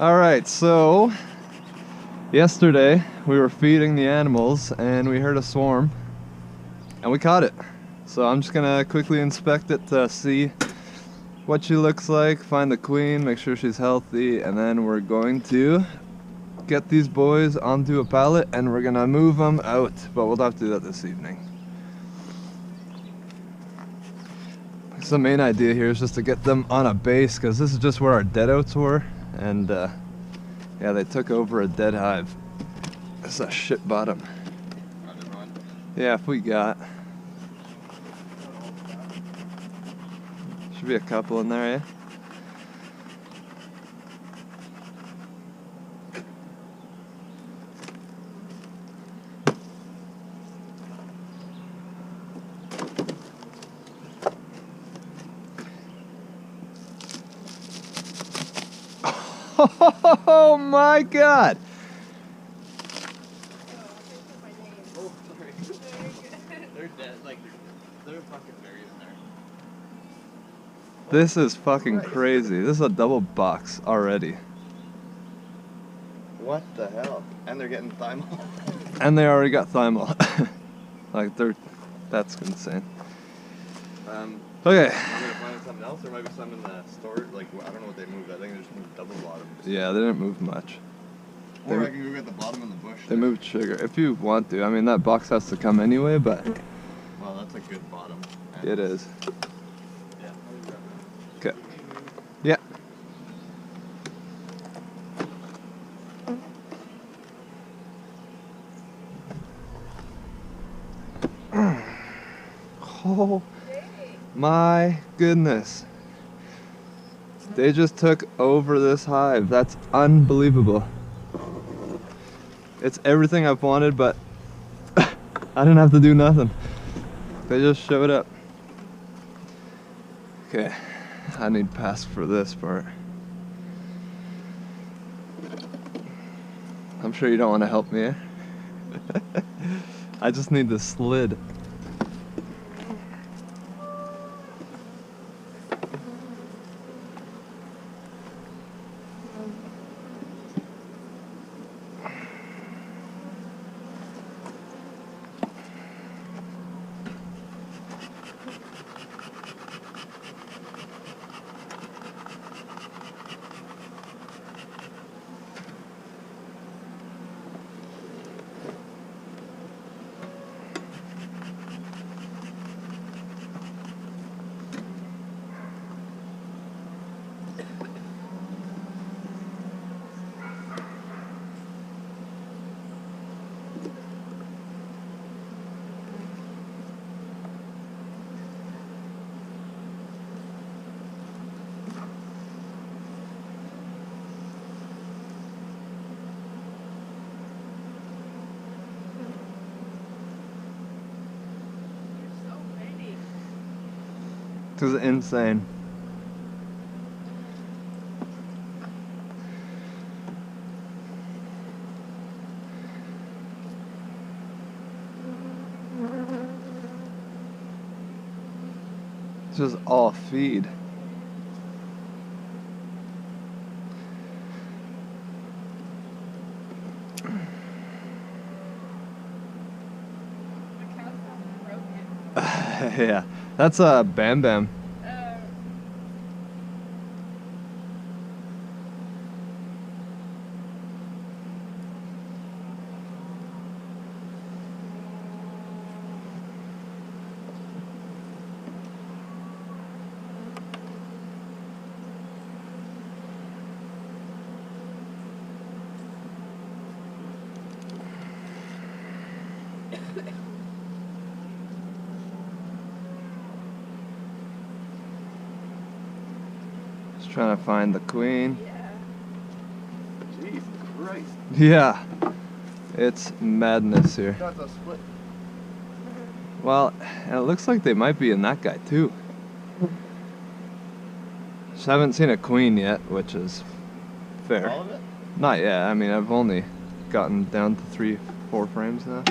Alright, so yesterday we were feeding the animals and we heard a swarm and we caught it. So I'm just gonna quickly inspect it to see what she looks like, find the queen, make sure she's healthy, and then we're going to get these boys onto a pallet and we're gonna move them out, but we'll have to do that this evening. So the main idea here is just to get them on a base, because this is just where our deadouts were, and yeah, they took over a dead hive. It's a shit bottom. Yeah, if we got. Should be a couple in there, eh? Oh my god! Oh, sorry. They're dead, like, they're fucking buried in there. This is fucking crazy. This is a double box already. What the hell? And they're getting thymol. And they already got thymol. Like, that's insane. Okay. I'm gonna find something else. There might be some in the store. Like, I don't know what they moved. I think they just moved double bottoms. Yeah, they didn't move much. Or I can go get the bottom in the bush. They moved sugar. If you want to. I mean, that box has to come anyway, but... Well, that's a good bottom. It is. Yeah. Okay. Yeah. Oh my goodness. They just took over this hive. That's unbelievable. It's everything I've wanted, but I didn't have to do nothing. They just showed up. Okay, I need pass for this part. I'm sure you don't want to help me, eh? I just need the slid. This is insane. This is all feed. Yeah, that's a Bam Bam. Just trying to find the queen. Jesus Christ. Yeah, it's madness here. That's a split. Well, it looks like they might be in that guy too. Just haven't seen a queen yet, which is fair. All of it? Not yet. I mean, I've only gotten down to 3-4 frames now.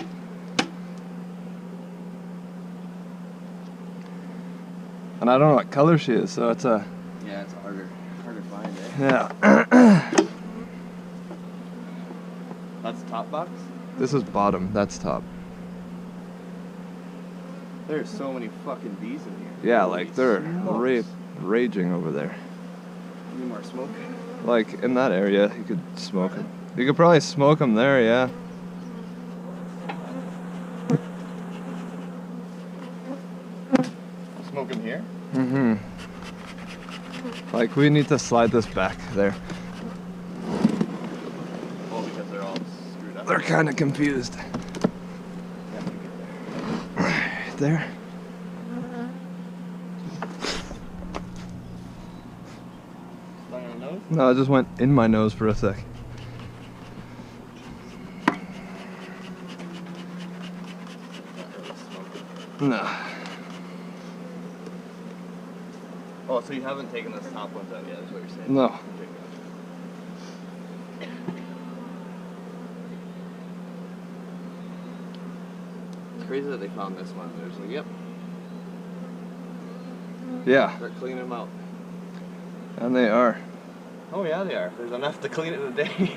And I don't know what color she is, so it's a... Yeah, it's harder to find, eh? Yeah. top box? This is bottom, that's top. There's so many fucking bees in here. Yeah, Holy like they're smokes. raging over there. Need more smoke? Like in that area, you could smoke them. You could probably smoke them there, yeah. Smoke them here? Mm-hmm. Like we need to slide this back there. Oh, because they're all screwed up. They're kind of confused. Yeah, we get there. Right there. Stung on the nose? No, it just went in my nose for a sec. Not really smoking. No. Oh, so you haven't taken this top ones out yet, is what you're saying? No. Okay, gotcha. It's crazy that they found this one. They're just like, yep, Yeah, start cleaning them out. and they are. Oh yeah, they are. There's enough to clean it in a day.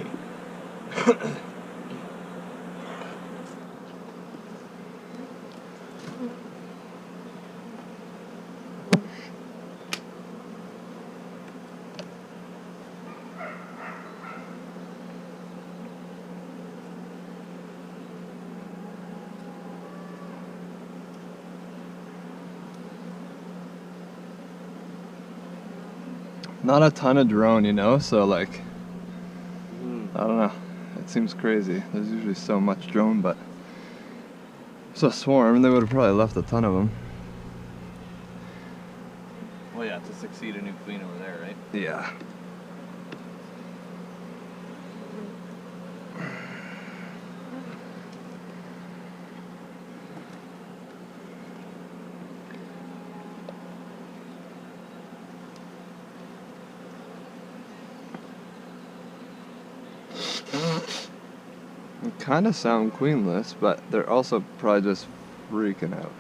Not a ton of drone, you know, so like, Mm. I don't know. It seems crazy. There's usually so much drone, but it's a swarm. They would have probably left a ton of them. Well, yeah, to succeed a new queen over there, right? Yeah. They kind of sound queenless, but they're also probably just freaking out.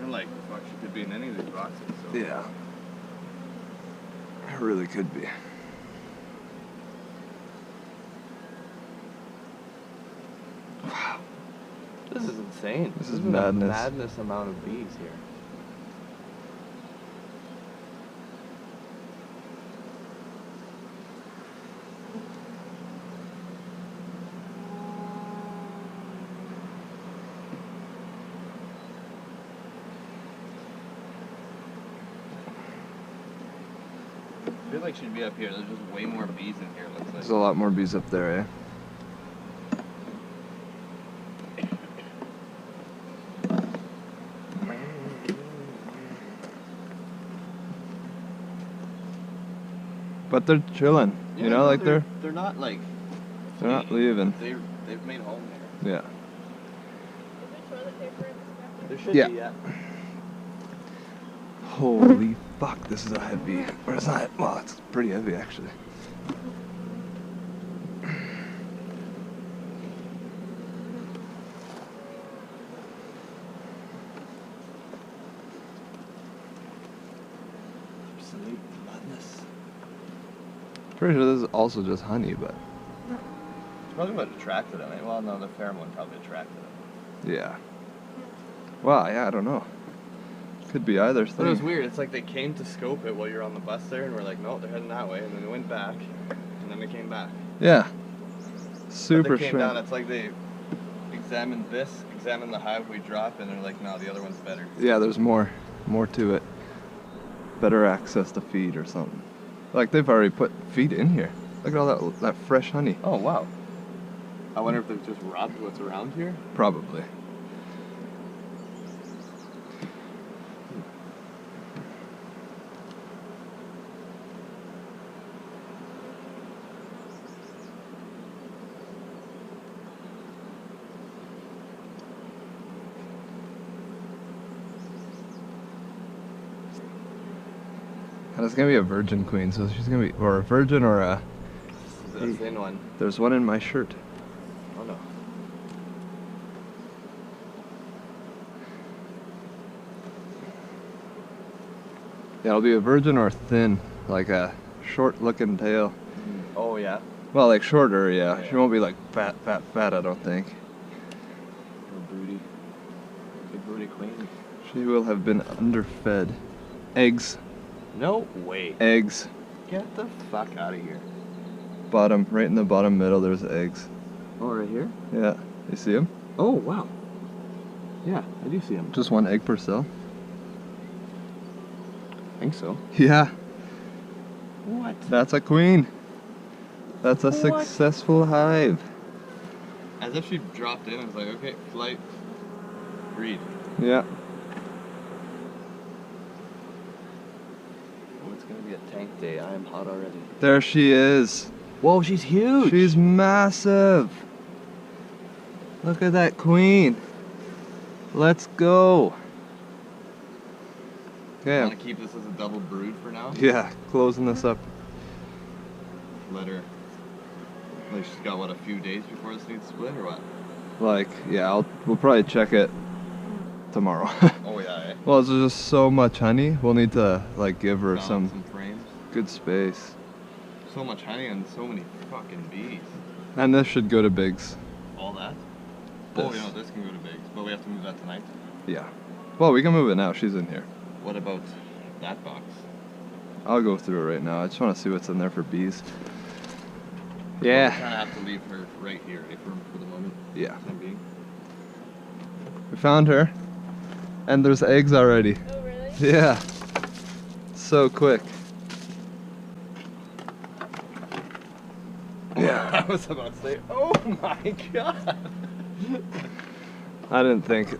And like, fuck, she could be in any of these boxes. So. Yeah. It really could be. Wow. This is insane. This is a madness. madness amount of bees here. I feel like she'd be up here. There's just way more bees in here, it looks like. There's a lot more bees up there, eh? But they're chilling, you know, like they're not like not fleeing. leaving. They've made home here. Yeah. There should Yeah. be, yeah. Holy fuck, this is a heavy. Or it's not, well, it's pretty heavy actually. Absolute madness. Pretty sure this is also just honey, but It's probably what attracted them. Well, no, the pheromone probably attracted them. yeah. Well, yeah, I don't know. Could be either thing. But it was weird. It's like they came to scope it while you're on the bus there, and we're like, no, they're heading that way, and then they went back, and then they came back. Yeah. But Super they came down. strange. It's like they examined this, examined the hive we drop, and they're like, no, the other one's better. Yeah, there's more to it. Better access to feed or something. Like they've already put feed in here. Look at all that fresh honey. Oh wow. I wonder if they've just robbed what's around here. Probably. And it's gonna be a virgin queen, so she's gonna be, or a virgin or a. This is a thin one. There's one in my shirt. Oh no. Yeah, it'll be a virgin or thin, like a short-looking tail. Oh yeah. Well, like shorter, yeah. She won't be like fat, I don't think. Little booty. Big booty queen. She will have been underfed. Eggs. No way. Eggs. Get the fuck out of here. Bottom, right in the bottom middle, there's eggs. Oh, right here? Yeah. You see them? Oh, wow. Yeah, I do see them. Just one egg per cell. I think so. Yeah. What? That's a queen. That's a What? successful hive. As if she dropped in and was like, okay, flight, breed. Yeah. Oh, it's gonna be a tank day. I am hot already. There she is. Whoa, she's huge. She's massive. Look at that queen. Let's go. I Okay. want to keep this as a double brood for now. Yeah, closing this up. Let her. Like she's got what, a few days before this needs split or what? Like, yeah, we'll probably check it tomorrow. Oh yeah. Eh? Well, there's just so much honey. We'll need to like give her Balance some frames. good space. So much honey and so many fucking bees. And this should go to Biggs. All that? This. Oh, you know, this can go to Biggs, but we have to move that tonight. Yeah. Well, we can move it now. She's in here. What about that box? I'll go through it right now. I just want to see what's in there for bees. Well, we Yeah. kind of have to leave her right here, eh, for the moment. Yeah. Time being. We found her. And there's eggs already. Oh, really? Yeah. So quick. Yeah. I was about to say, oh my god. I didn't think. Just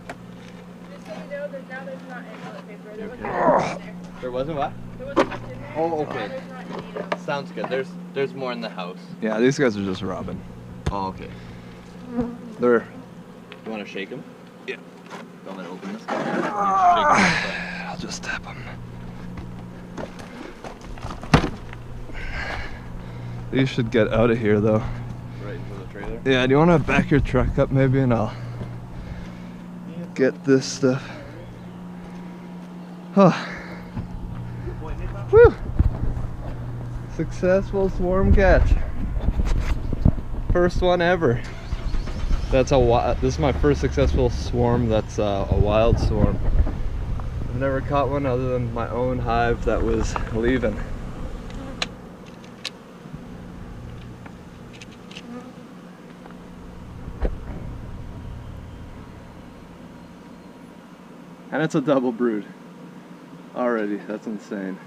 so you know, there's not any toilet paper. There wasn't Okay. much in there. There wasn't what? There wasn't much in there. Oh, so okay. there's not any of them. Sounds good. There's more in the house. Yeah, these guys are just robbing. Oh, okay. They're. You want to shake them? Yeah. Don't let it open this guy. I'll just tap them. These should get out of here though. Right into the trailer. Yeah, do you want to back your truck up maybe and I'll get this stuff. Oh. Woo! Successful swarm catch. First one ever. That's this is my first successful swarm that's a wild swarm. I've never caught one other than my own hive that was leaving. And it's a double brood already. That's insane.